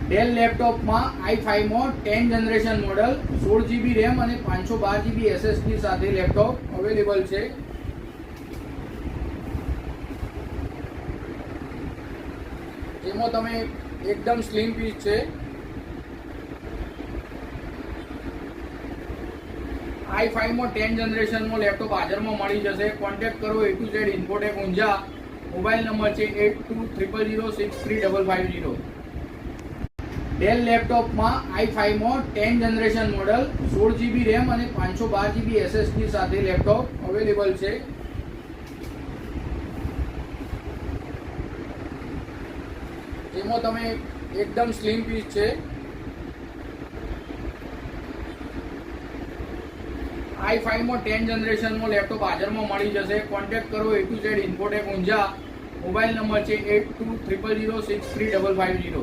Del લેપટોપમાં i5માં 10 generation model 16GB RAM અને 512GB SSD સાથે લેપટોપ અવેલેબલ છે. જેમાં તમે એકદમ સ્લિમ પીસ છે. i5માં 10 જનરેશનમાં લેપટોપ હાજરમાં મળી જશે. કોન્ટેક્ટ કરો A to Z Infotech Unjha. Mobile number છે 8200063550. ડેલ લેપટોપમાં i5માં 10 જનરેશન મોડલ 16GB રેમ અને 512GB SSD સાથે લેપટોપ અવેલેબલ છે. જેમાં તમે એકદમ સ્લિમ પીસ છે. i5માં 10 જનરેશનમાં લેપટોપ હાજરમાં મળી જશે. કોન્ટેક્ટ કરો A to Z Infotech Unjha. Mobile number છે 8200063550.